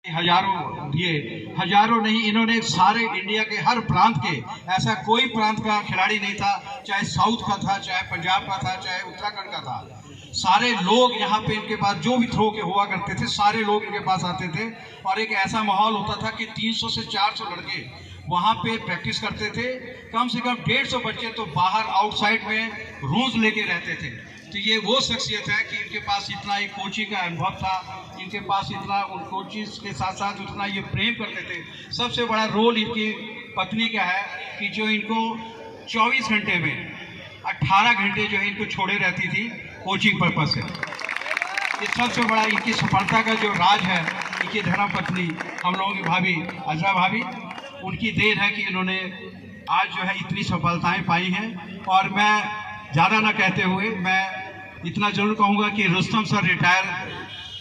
हजारों दिए, हजारों नहीं, इन्होंने सारे इंडिया के हर प्रांत के, ऐसा कोई प्रांत का खिलाड़ी नहीं था, चाहे साउथ का था, चाहे पंजाब का था, चाहे उत्तराखंड का था, सारे लोग यहाँ पे इनके पास जो भी थ्रो के हुआ करते थे, सारे लोग इनके पास आते थे। और एक ऐसा माहौल होता था कि 300 से 400 लड़के वहाँ पे प्रैक्टिस करते थे, कम से कम 150 बच्चे तो बाहर आउटसाइड में रूम्स लेके रहते थे। तो ये वो शख्सियत है कि इनके पास इतना एक कोचिंग का अनुभव था, इनके पास इतना उन कोचिंग के साथ साथ उतना ये प्रेम करते थे। सबसे बड़ा रोल इनकी पत्नी का है कि जो इनको 24 घंटे में 18 घंटे जो है इनको छोड़े रहती थी कोचिंग पर्पज से। ये सबसे बड़ा इनकी सफलता का जो राज है, इनकी धर्मपत्नी हम लोगों की भाभी अजरा भाभी, उनकी देन है कि इन्होंने आज जो है इतनी सफलताएं पाई हैं। और मैं ज़्यादा ना कहते हुए मैं इतना जरूर कहूँगा कि रुस्तम सर रिटायर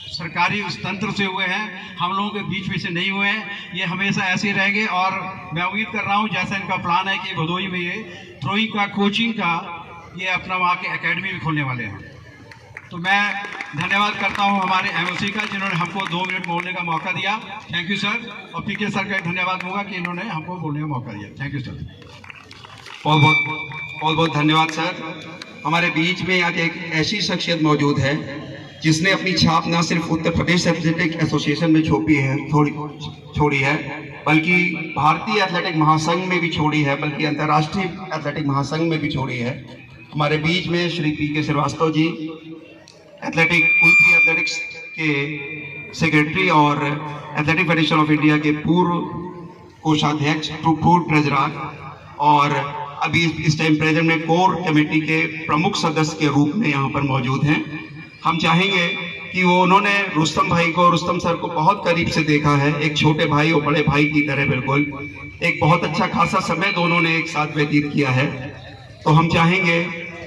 सरकारी उस तंत्र से हुए हैं, हम लोगों के बीच में से नहीं हुए हैं, ये हमेशा ऐसे ही रहेंगे। और मैं उम्मीद कर रहा हूँ जैसा इनका प्लान है कि भदोही में ये थ्रोइंग का कोचिंग का ये अपना वहाँ के एकेडमी भी खोलने वाले हैं। तो मैं धन्यवाद करता हूँ हमारे एमओसी का, जिन्होंने हमको 2 मिनट बोलने का मौका दिया। Thank you sir. और पीके सर का धन्यवाद दूंगा कि इन्होंने हमको बोलने का मौका दिया। Thank you sir. बहुत बहुत धन्यवाद सर। हमारे बीच में आज एक ऐसी शख्सियत मौजूद है जिसने अपनी छाप न सिर्फ उत्तर प्रदेश एथलेटिक एसोसिएशन में छोड़ी है, बल्कि भारतीय एथलेटिक महासंघ में भी छोड़ी है, बल्कि अंतर्राष्ट्रीय एथलेटिक महासंघ में भी छोड़ी है। हमारे बीच में श्री पीके श्रीवास्तव जी, ओलंपिक एथलेटिक्स के सेक्रेटरी और एथलेटिक फेडरेशन ऑफ इंडिया के पूर्व कोषाध्यक्ष, पूर्व ट्रेजरर, और अभी इस टाइम प्रेजेंट में कोर कमेटी के प्रमुख सदस्य के रूप में यहाँ पर मौजूद हैं। हम चाहेंगे कि उन्होंने रुस्तम सर को बहुत करीब से देखा है, एक छोटे भाई और बड़े भाई की तरह, बिल्कुल एक बहुत अच्छा खासा समय दोनों ने एक साथ व्यतीत किया है। तो हम चाहेंगे,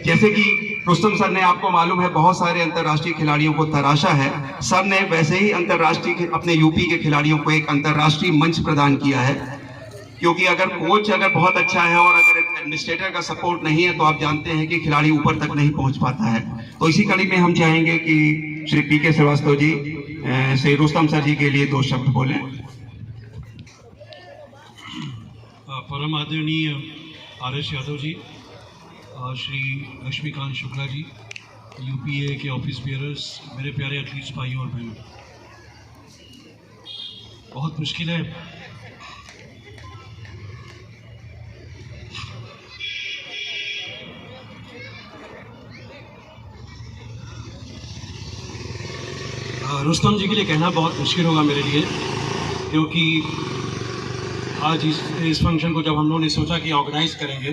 जैसे कि रुस्तम सर ने, आपको मालूम है, बहुत सारे अंतर्राष्ट्रीय खिलाड़ियों को तराशा है, सर ने वैसे ही अंतर्राष्ट्रीय अपने यूपी के खिलाड़ियों को एक अंतर्राष्ट्रीय मंच प्रदान किया है। क्योंकि अगर कोच बहुत अच्छा है और अगर एडमिनिस्ट्रेटर का सपोर्ट नहीं है तो आप जानते हैं कि खिलाड़ी ऊपर तक नहीं पहुंच पाता है। तो इसी कड़ी में हम चाहेंगे कि श्री पीके श्रीवास्तव जी श्री रुस्तम सर जी के लिए 2 शब्द बोलें। परम आदरणीय RS यादव जी, श्री लक्ष्मीकांत शुक्ला जी, UPA के ऑफिस बियरर्स, मेरे प्यारे एथलीट्स भाइयों और बहनों, बहुत मुश्किल है रुस्तम जी के लिए कहना बहुत मुश्किल होगा मेरे लिए, क्योंकि आज इस फंक्शन को जब हम लोगों ने सोचा कि ऑर्गेनाइज करेंगे,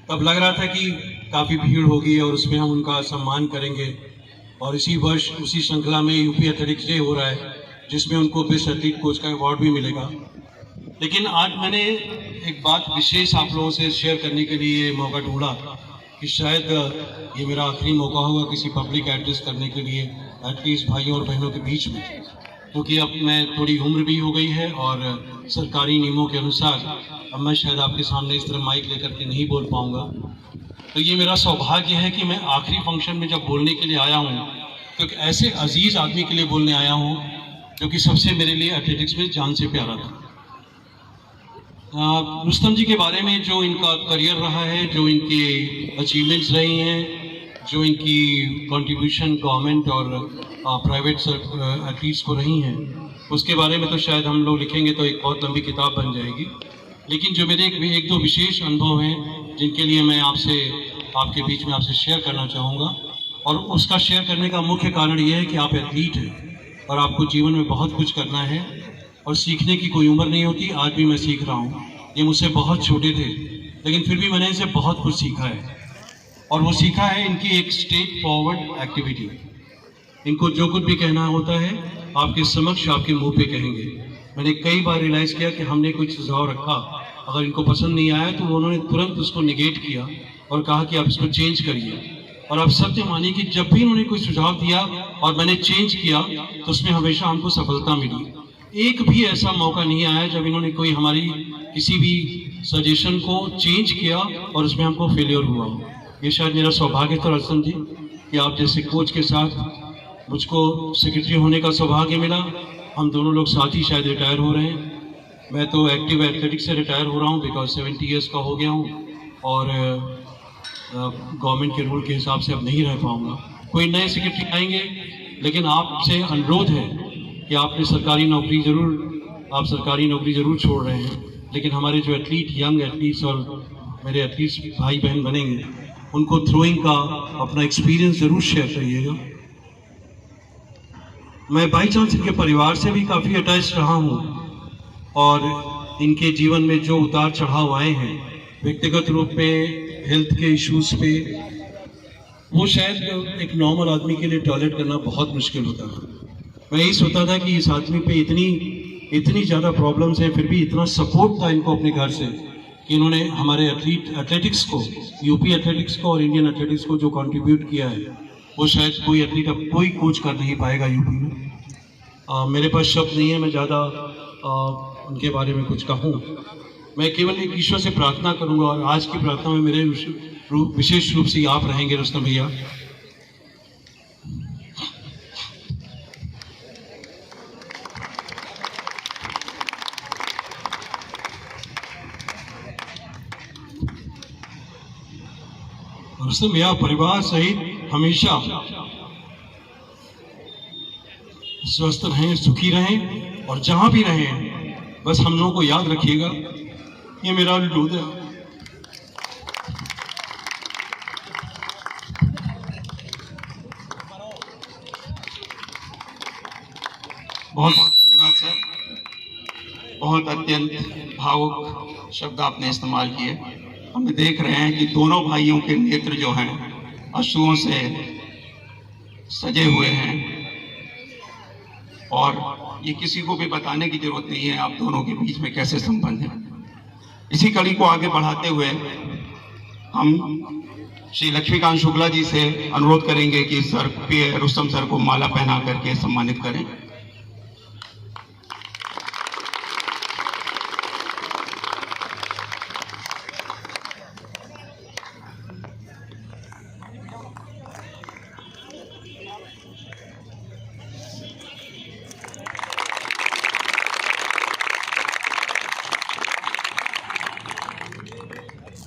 तब लग रहा था कि काफ़ी भीड़ होगी और उसमें हम उनका सम्मान करेंगे। और इसी वर्ष उसी श्रृंखला में यूपी एथलेटिक्स डे हो रहा है, जिसमें उनको बेस्ट एथलीट कोच का अवार्ड भी मिलेगा। लेकिन आज मैंने एक बात विशेष आप लोगों से शेयर करने के लिए मौका ढूंढा कि शायद ये मेरा आखिरी मौका होगा किसी पब्लिक एड्रेस करने के लिए एथलीट्स भाइयों और बहनों के बीच में, क्योंकि अब मैं थोड़ी उम्र भी हो गई है और सरकारी नियमों के अनुसार अब मैं शायद आपके सामने इस तरह माइक लेकर के नहीं बोल पाऊंगा। तो ये मेरा सौभाग्य है कि मैं आखिरी फंक्शन में जब बोलने के लिए आया हूँ, तो एक ऐसे अजीज़ आदमी के लिए बोलने आया हूँ जो कि सबसे मेरे लिए एथलेटिक्स में जान से प्यारा था। रुस्तम जी के बारे में जो इनका करियर रहा है, जो इनके अचीवमेंट्स रही हैं, जो इनकी कंट्रीब्यूशन गवर्नमेंट और प्राइवेट एथलीट्स को रही हैं, उसके बारे में तो शायद हम लोग लिखेंगे तो एक बहुत लंबी किताब बन जाएगी। लेकिन जो मेरे एक 2 विशेष अनुभव हैं जिनके लिए मैं आपके बीच में आपसे शेयर करना चाहूँगा, और उसका शेयर करने का मुख्य कारण ये है कि आप एथलीट हैं और आपको जीवन में बहुत कुछ करना है और सीखने की कोई उम्र नहीं होती। आज भी मैं सीख रहा हूँ, ये मुझसे बहुत छोटे थे लेकिन फिर भी मैंने इनसे बहुत कुछ सीखा है। और वो सीखा है इनकी एक स्टेट फॉरवर्ड एक्टिविटी। इनको जो कुछ भी कहना होता है आपके समक्ष, आपके मुंह पे कहेंगे। मैंने कई बार रियलाइज़ किया कि हमने कुछ सुझाव रखा, अगर इनको पसंद नहीं आया तो उन्होंने तुरंत उसको निगेट किया और कहा कि आप इसको चेंज करिए। और आप सत्य मानिए कि जब भी उन्होंने कोई सुझाव दिया और मैंने चेंज किया तो उसमें हमेशा हमको सफलता मिली। एक भी ऐसा मौका नहीं आया जब इन्होंने कोई हमारी किसी भी सजेशन को चेंज किया और उसमें हमको फेलियर हुआ। ये शायद मेरा सौभाग्य था रुस्तम जी कि आप जैसे कोच के साथ मुझको सेक्रेटरी होने का सौभाग्य मिला, हम दोनों लोग साथ ही शायद रिटायर हो रहे हैं। मैं तो एक्टिव एथलेटिक्स से रिटायर हो रहा हूँ बिकॉज 70 ईयर्स का हो गया हूँ और गवर्नमेंट के रूल के हिसाब से अब नहीं रह पाऊँगा। कोई नए सेक्रेटरी आएंगे, लेकिन आपसे अनुरोध है कि आपने सरकारी नौकरी ज़रूर छोड़ रहे हैं, लेकिन हमारे जो एथलीट, यंग एथलीट्स और मेरे एथलीट्स भाई बहन बनेंगे, उनको थ्रोइंग का अपना एक्सपीरियंस ज़रूर शेयर करिएगा। मैं बाई चांस इनके परिवार से भी काफ़ी अटैच रहा हूँ और इनके जीवन में जो उतार चढ़ाव आए हैं व्यक्तिगत रूप में, हेल्थ के इश्यूज पे, वो शायद एक नॉर्मल आदमी के लिए टॉलरेट करना बहुत मुश्किल होता है। मैं यही सोचता था कि इस आदमी पे इतनी ज़्यादा प्रॉब्लम्स हैं, फिर भी इतना सपोर्ट था इनको अपने घर से कि इन्होंने हमारे एथलेटिक्स को, यूपी एथलेटिक्स को और इंडियन एथलेटिक्स को जो कंट्रीब्यूट किया है वो शायद कोई एथलीट अब कोई कोच कर नहीं पाएगा यूपी में। मेरे पास शब्द नहीं है मैं ज़्यादा उनके बारे में कुछ कहूँ। मैं केवल एक ईश्वर से प्रार्थना करूँगा और आज की प्रार्थना में मेरे विशेष रूप से आप रहेंगे रुस्तम भैया। रुस्तम भैया परिवार सहित हमेशा स्वस्थ रहें, सुखी रहें और जहां भी रहें बस हम लोगों को याद रखिएगा। ये मेरा अनुरोध है। बहुत बहुत धन्यवाद सर। बहुत अत्यंत भावुक शब्द आपने इस्तेमाल किए। हम देख रहे हैं कि दोनों भाइयों के नेत्र जो हैं अश्रुओं से सजे हुए हैं और ये किसी को भी बताने की जरूरत नहीं है आप दोनों के बीच में कैसे संबंध है। इसी कड़ी को आगे बढ़ाते हुए हम श्री लक्ष्मीकांत शुक्ला जी से अनुरोध करेंगे कि सर पे रुस्तम सर को माला पहना करके सम्मानित करें।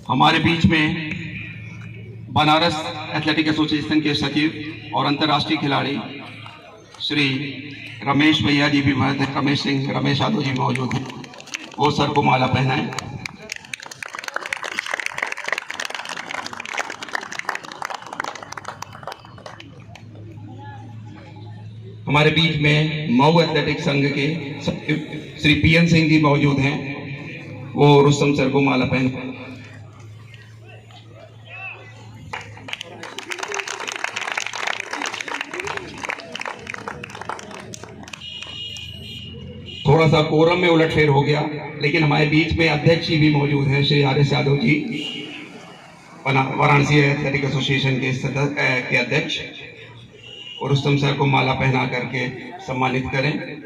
हमारे बीच में बनारस एथलेटिक एसोसिएशन के सचिव और अंतर्राष्ट्रीय खिलाड़ी श्री रमेश भैया जी भी रमेश यादव जी मौजूद हैं। वो सर को माला पहनाएं। हमारे बीच में मऊ एथलेटिक संघ के सचिव श्री पीएन सिंह जी मौजूद हैं। वो रुस्तम सर को माला पहनाएं। थोड़ा सा कोरम में उलटफेर हो गया, लेकिन हमारे बीच में अध्यक्ष जी भी मौजूद हैं Shri R S Yadav ji, Varanasi athletic association के अध्यक्ष, और रुस्तम सर को माला पहना करके सम्मानित करें।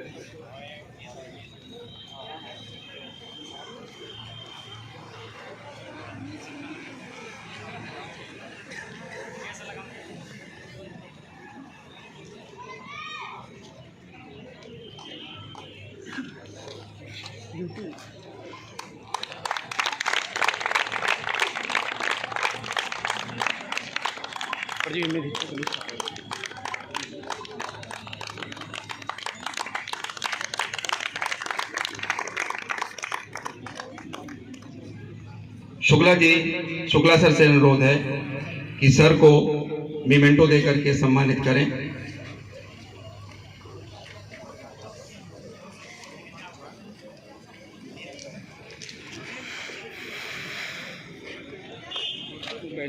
शुक्ला सर से अनुरोध है कि सर को मीमेंटो देकर के सम्मानित करें।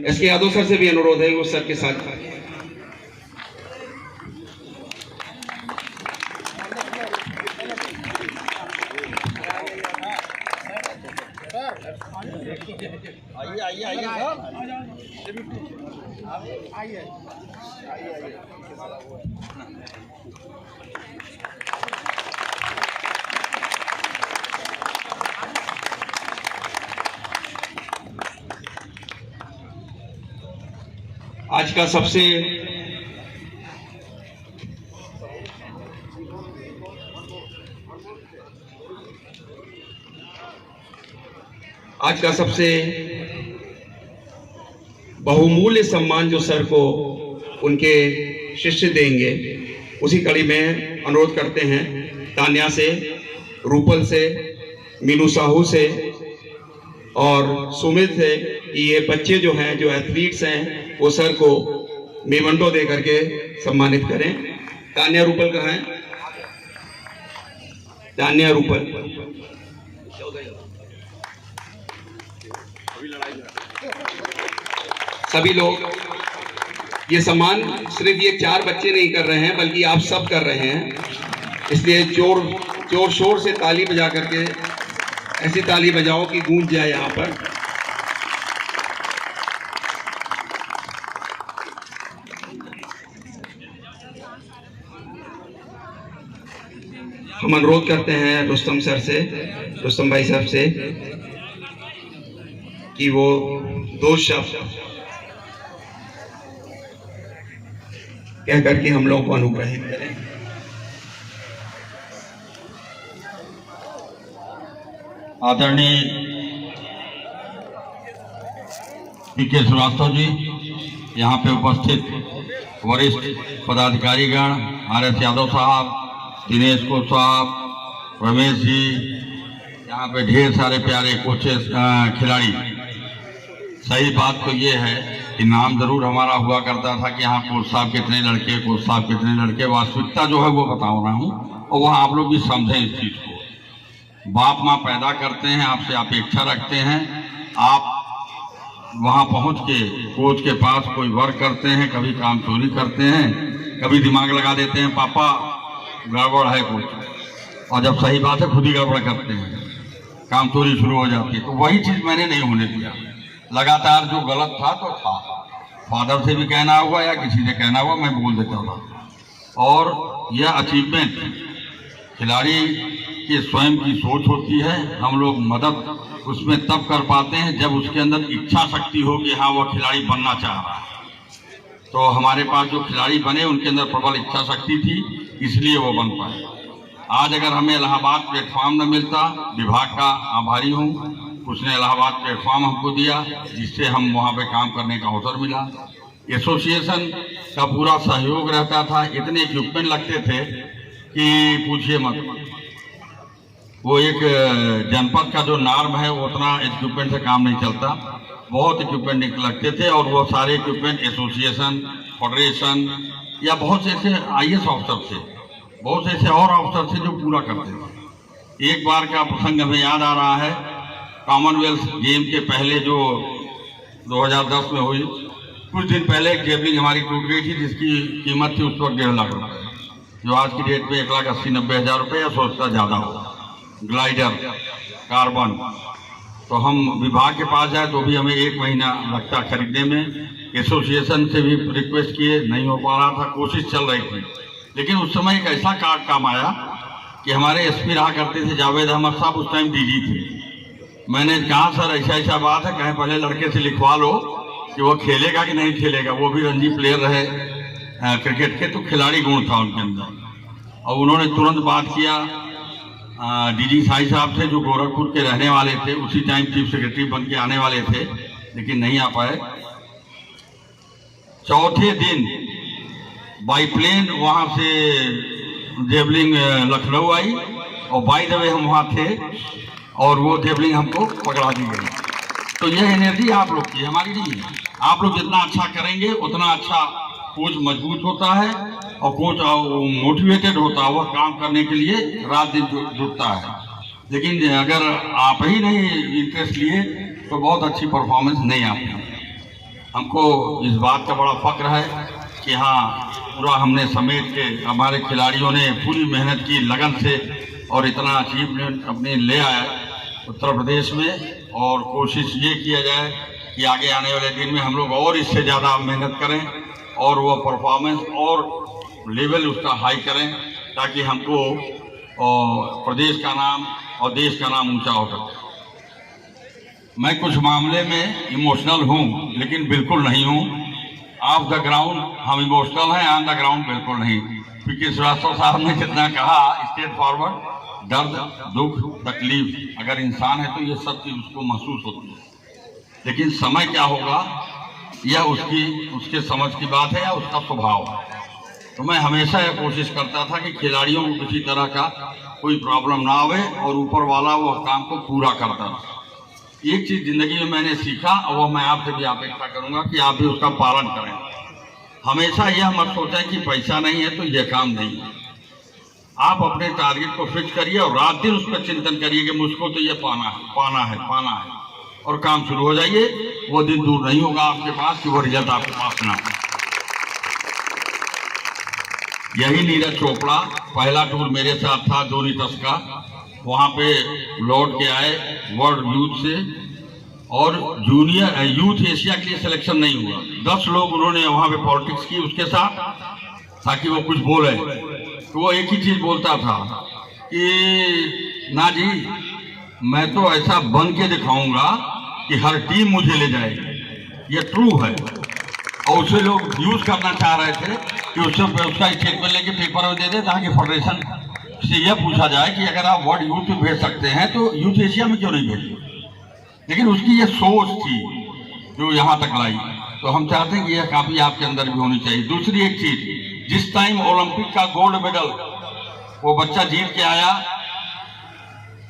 एस के यादव सर से भी अनुरोध है कि उस सर के साथ आज का सबसे आज का सबसे बहुमूल्य सम्मान जो सर को उनके शिष्य देंगे, उसी कड़ी में अनुरोध करते हैं तान्या से, रूपल से, मीनू साहू से और सुमित से कि ये बच्चे जो हैं, जो एथलीट्स हैं, वो सर को मेमंडो दे करके सम्मानित करें। तान्या रूपल कहाँ है? तान्या रूपल, सभी लोग ये सम्मान सिर्फ ये 4 बच्चे नहीं कर रहे हैं, बल्कि आप सब कर रहे हैं। इसलिए जोर शोर से ताली बजा करके ऐसी ताली बजाओ कि गूंज जाए यहाँ पर। हम अनुरोध करते हैं रुस्तम सर से, रुस्तम भाई साहब से, कि वो 2 शब्द कह करके हम लोगों को अनुग्रहित करें। आदरणीय पीके श्रीवास्तव जी, यहाँ पे उपस्थित वरिष्ठ पदाधिकारीगण, आर.एस. यादव साहब, दिनेश को साहब, रमेश जी, यहाँ पे ढेर सारे प्यारे कोचेस, खिलाड़ी। सही बात तो ये है कि नाम जरूर हमारा हुआ करता था कि यहाँ कोच साहब कितने लड़के, कोच साहब कितने लड़के। वास्तविकता जो है वो बता रहा हूँ, और वह आप लोग भी समझें इस चीज़ को। बाप माँ पैदा करते हैं, आपसे अपेक्षा रखते हैं, आप वहाँ पहुँच के कोच के पास कोई वर्क करते हैं, कभी काम चोरी करते हैं, कभी दिमाग लगा देते हैं पापा गड़बड़ है कोच, और जब सही बात है खुद ही गड़बड़ करते हैं, काम चोरी शुरू हो जाती है। तो वही चीज़ मैंने नहीं होने दिया। लगातार जो गलत था तो था, फादर से भी कहना हुआ या किसी से कहना हुआ, मैं बोल देता था। और यह अचीवमेंट खिलाड़ी की स्वयं की सोच होती है। हम लोग मदद उसमें तब कर पाते हैं जब उसके अंदर इच्छा शक्ति हो कि हाँ वह खिलाड़ी बनना चाह रहा है। तो हमारे पास जो खिलाड़ी बने उनके अंदर प्रबल इच्छा शक्ति थी, इसलिए वो बन पाए। आज अगर हमें इलाहाबाद प्लेटफॉर्म न मिलता, विभाग का आभारी हूँ, उसने इलाहाबाद प्लेटफॉर्म हमको दिया, जिससे हम वहाँ पे काम करने का अवसर मिला। एसोसिएशन का पूरा सहयोग रहता था, इतने इक्विपमेंट लगते थे कि पूछिए मत। वो एक जनपद का जो नॉर्म है वो उतना इक्विपमेंट से काम नहीं चलता, बहुत इक्विपमेंट लगते थे। और वो सारे इक्विपमेंट एसोसिएशन, फेडरेशन या बहुत से ऐसे IAS ऑफिसर थे, बहुत से ऐसे और ऑफिसर थे जो पूरा करते थे। एक बार का प्रसंग हमें याद आ रहा है, कॉमनवेल्थ गेम के पहले जो 2010 में हुई, कुछ दिन पहले एक जेवलिंग हमारी टूट गई थी, जिसकी कीमत थी उस वक्त 1.5 लाख रुपए, जो आज की डेट में 1,80,90 हज़ार रुपये या सोचता ज़्यादा हो। ग्लाइडर कार्बन, तो हम विभाग के पास जाए तो भी हमें 1 महीना लगता खरीदने में। एसोसिएशन से भी रिक्वेस्ट किए, नहीं हो पा रहा था, कोशिश चल रही थी। लेकिन उस समय एक ऐसा कार्ड काम आया कि हमारे SP रहा करते थे जावेद अहमद साहब, उस टाइम DG थे। मैंने कहा सर ऐसा बात है, कहें पहले लड़के से लिखवा लो कि वो खेलेगा कि नहीं खेलेगा। वो भी रणजी प्लेयर रहे क्रिकेट के, तो खिलाड़ी गुण था उनके अंदर। और उन्होंने तुरंत बात किया DG साई साहब से, जो गोरखपुर के रहने वाले थे, उसी टाइम चीफ सेक्रेटरी बन के आने वाले थे, लेकिन नहीं आ पाए। चौथे दिन बाई प्लेन वहाँ से जेवलिंग लखनऊ आई, और बाय द वे हम वहाँ थे, और वो जेवलिंग हमको पकड़ा दी गई। तो यह एनर्जी आप लोग की, हमारी नहीं है। आप लोग जितना अच्छा करेंगे उतना अच्छा कोच मजबूत होता है, और कोच मोटिवेटेड होता है, वह काम करने के लिए रात दिन जुटता है। लेकिन अगर आप ही नहीं इंटरेस्ट लिए तो बहुत अच्छी परफॉर्मेंस नहीं आती। हमको इस बात का बड़ा फक्र है कि हाँ, पूरा हमने समेट के, हमारे खिलाड़ियों ने पूरी मेहनत की लगन से, और इतना अचीवमेंट अपने ले आया उत्तर प्रदेश में। और कोशिश ये किया जाए कि आगे आने वाले दिन में हम लोग और इससे ज़्यादा मेहनत करें, और वो परफॉर्मेंस और लेवल उसका हाई करें, ताकि हमको प्रदेश का नाम और देश का नाम ऊंचा हो सके। मैं कुछ मामले में इमोशनल हूँ, लेकिन बिल्कुल नहीं हूँ। ऑफ द ग्राउंड हम इमोशनल हैं, ऑन द ग्राउंड बिल्कुल नहीं। पीके श्रीवास्तव साहब ने जितना कहा स्ट्रेट फॉरवर्ड, दर्द, दुख, तकलीफ अगर इंसान है तो ये सब चीज उसको महसूस होती है। लेकिन समय क्या होगा यह उसके समझ की बात है या उसका स्वभाव है। तो मैं हमेशा यह कोशिश करता था कि खिलाड़ियों को किसी तरह का कोई प्रॉब्लम ना आवे और ऊपर वाला वो काम को पूरा करता था। एक चीज जिंदगी में मैंने सीखा और वह मैं आपसे भी अपेक्षा करूंगा कि आप भी उसका पालन करें। हमेशा यह मत सोचें कि पैसा नहीं है तो यह काम नहीं है। आप अपने टारगेट को फिक्स करिए और रात दिन उस पर चिंतन करिए कि मुझको तो ये पाना है और काम शुरू हो जाइए। वो दिन दूर नहीं होगा आपके पास कि वो रिजल्ट आपके पास ना हो। यही नीरज चोपड़ा पहला टूर मेरे साथ था जोनीतस का, वहां पे लौट के आए वर्ल्ड यूथ से और जूनियर यूथ एशिया के लिए सिलेक्शन नहीं हुआ। 10 लोग उन्होंने वहां पे पॉलिटिक्स की उसके साथ ताकि वो कुछ बोले। तो वो एक ही चीज बोलता था कि ना जी मैं तो ऐसा बन के दिखाऊंगा कि हर टीम मुझे ले जाएगी। ये ट्रू है। और उसे लोग यूज करना चाह रहे थे कि उसका स्टेटमेंट लेके पेपर में दे दे ताकि फेडरेशन से यह पूछा जाए कि अगर आप वर्ल्ड यूथ में भेज सकते हैं तो यूथ एशिया में क्यों नहीं भेजते। लेकिन उसकी यह सोच थी जो यहाँ तक लाई। तो हम चाहते हैं कि यह काफी आपके अंदर भी होनी चाहिए। दूसरी एक चीज, जिस टाइम ओलंपिक का गोल्ड मेडल वो बच्चा जीत के आया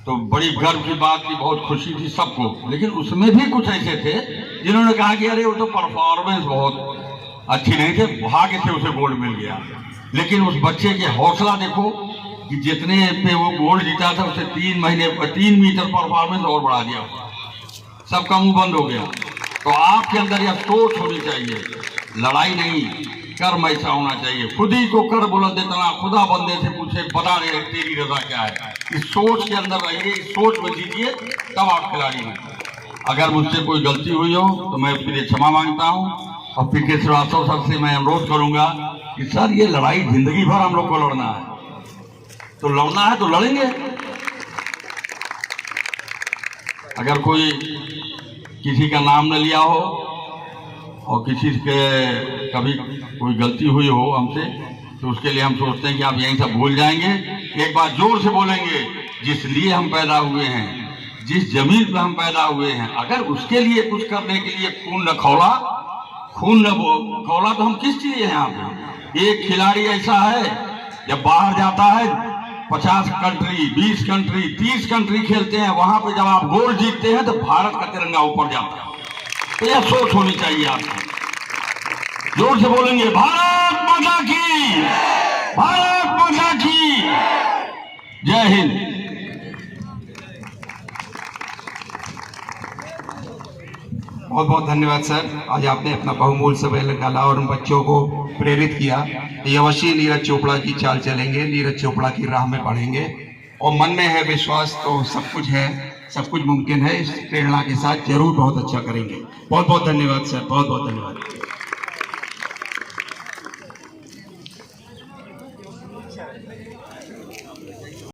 तो बड़ी गर्व की बात थी, बहुत खुशी थी सबको। लेकिन उसमें भी कुछ ऐसे थे जिन्होंने कहा कि अरे वो तो परफॉर्मेंस बहुत अच्छी नहीं थे, भाग्य से उसे गोल्ड मिल गया। लेकिन उस बच्चे के हौसला देखो कि जितने पे वो गोल्ड जीता था उसे 3 मीटर परफॉर्मेंस और बढ़ा दिया, सबका मुंह बंद हो गया। तो आपके अंदर यह सोच होनी चाहिए, लड़ाई नहीं कर्म ऐसा होना चाहिए। खुद ही को कर बुलंद इतना खुदा बंदे से पूछे बता रहे तेरी रजा क्या है। इस सोच के अंदर रहिए, इस सोच में जीजिए, तब आप खिलाड़ी हैं। अगर मुझसे कोई गलती हुई हो तो मैं उसके लिए क्षमा मांगता हूँ। और पीके श्रीवास्तव सर से मैं अनुरोध करूंगा कि सर ये लड़ाई जिंदगी भर हम लोग को लड़ना है, तो लड़ना है तो लड़ेंगे। अगर कोई किसी का नाम न लिया हो और किसी के कभी कोई गलती हुई हो हमसे, तो उसके लिए हम सोचते हैं कि आप यहीं सब भूल जाएंगे। एक बार जोर से बोलेंगे, जिस लिए हम पैदा हुए हैं, जिस जमीन पर हम पैदा हुए हैं, अगर उसके लिए कुछ करने के लिए खून न खौला तो हम किस लिए हैं यहाँ पे। एक खिलाड़ी ऐसा है जब बाहर जाता है 50 कंट्री, 20 कंट्री, 30 कंट्री खेलते हैं, वहां पे जब आप गोल्ड जीतते हैं तो भारत का तिरंगा ऊपर जाता है। तो यह सोच होनी चाहिए आपको। जोर से बोलेंगे, भारत माता की, भारत माता की जय हिंद। बहुत बहुत धन्यवाद सर, आज आपने अपना बहुमूल्य समय निकाला और उन बच्चों को प्रेरित किया। ये अवश्य नीरज चोपड़ा की चाल चलेंगे, नीरज चोपड़ा की राह में बढ़ेंगे और मन में है विश्वास तो सब कुछ है, सब कुछ मुमकिन है। इस प्रेरणा के साथ जरूर बहुत अच्छा करेंगे। बहुत बहुत धन्यवाद सर, बहुत बहुत धन्यवाद।